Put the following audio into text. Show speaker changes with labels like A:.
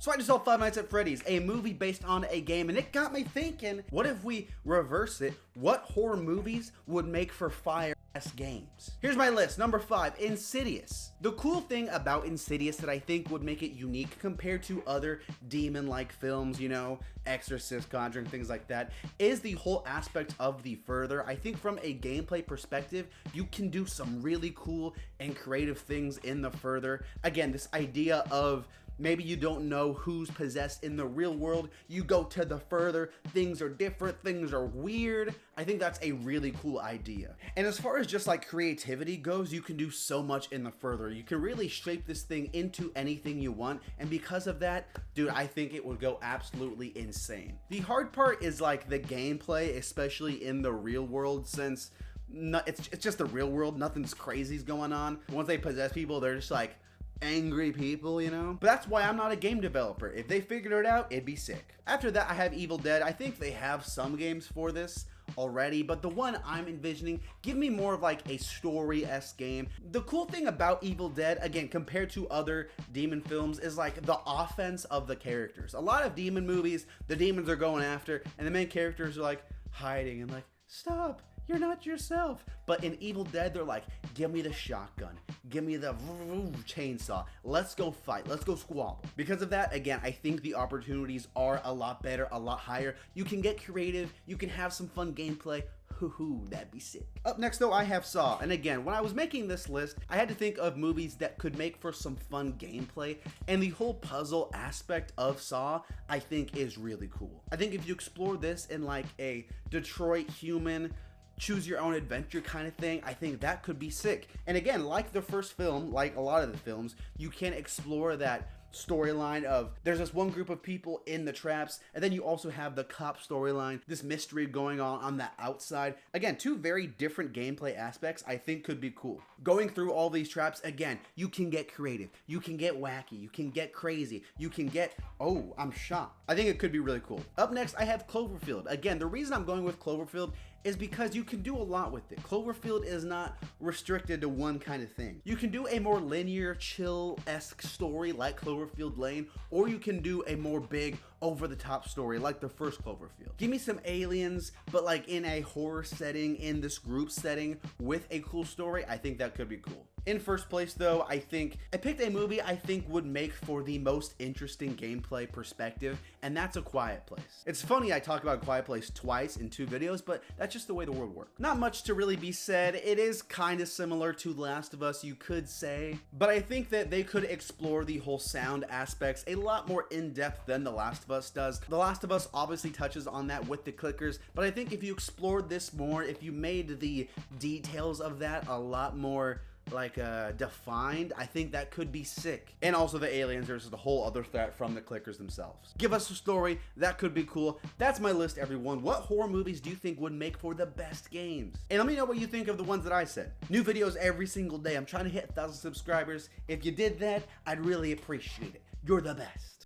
A: So I just saw Five Nights at Freddy's, a movie based on a game, and it got me thinking, what if we reverse it? What horror movies would make for fire games? Here's my list. Number 5, Insidious. The cool thing about Insidious that I think would make it unique compared to other demon-like films, you know, Exorcist, Conjuring, things like that, is the whole aspect of the further. I think from a gameplay perspective, you can do some really cool and creative things in the further. Again, this idea of maybe you don't know who's possessed in the real world. You go to the further, things are different, things are weird. I think that's a really cool idea. And as far as just like creativity goes, you can do so much in the further. You can really shape this thing into anything you want. And because of that, dude, I think it would go absolutely insane. The hard part is like the gameplay, especially in the real world, since it's just the real world. Nothing's crazy's going on. Once they possess people, they're just like angry people, you know? But that's why I'm not a game developer. If they figured it out, it'd be sick. After that, I have Evil Dead. I think they have some games for this already, but the one I'm envisioning, give me more of like a story-esque game. The cool thing about Evil Dead, again, compared to other demon films, is like the offense of the characters. A lot of demon movies, the demons are going after, and the main characters are like hiding and like, stop, you're not yourself. But in Evil Dead, they're like, give me the shotgun, give me the chainsaw, let's go fight, let's go squabble. Because of that, again, I think the opportunities are a lot better, a lot higher. You can get creative, you can have some fun gameplay. Hoo-hoo, that'd be sick. Up next though, I have Saw. And again, when I was making this list, I had to think of movies that could make for some fun gameplay, and the whole puzzle aspect of Saw, I think, is really cool. I think if you explore this in like a Detroit Human, choose your own adventure kind of thing, I think that could be sick. And again, like the first film, like a lot of the films, you can explore that storyline of there's this one group of people in the traps, and then you also have the cop storyline, this mystery going on the outside. Again, two very different gameplay aspects I think could be cool. Going through all these traps, again, you can get creative, you can get wacky, you can get crazy, you can get, oh, I'm shocked. I think it could be really cool. Up next, I have Cloverfield. Again, the reason I'm going with Cloverfield is because you can do a lot with it. Cloverfield is not restricted to one kind of thing. You can do a more linear, chill-esque story like Cloverfield Lane, or you can do a more big, over-the-top story like the first Cloverfield. Give me some aliens, but like in a horror setting, in this group setting, with a cool story. I think that could be cool. In first place though, I think I picked a movie I think would make for the most interesting gameplay perspective, and that's A Quiet Place. It's funny I talk about A Quiet Place twice in 2 videos, but that's just the way the world works. Not much to really be said. It is kind of similar to The Last of Us, you could say, but I think that they could explore the whole sound aspects a lot more in depth than The Last of Us does. The Last of Us obviously touches on that with the clickers, but I think if you explored this more, if you made the details of that a lot more like defined, I think that could be sick. And also the aliens versus the whole other threat from the clickers themselves. Give us a story, that could be cool. That's my list, everyone. What horror movies do you think would make for the best games? And let me know what you think of the ones that I said. New videos every single day. I'm trying to hit 1,000 subscribers. If you did that, I'd really appreciate it. You're the best.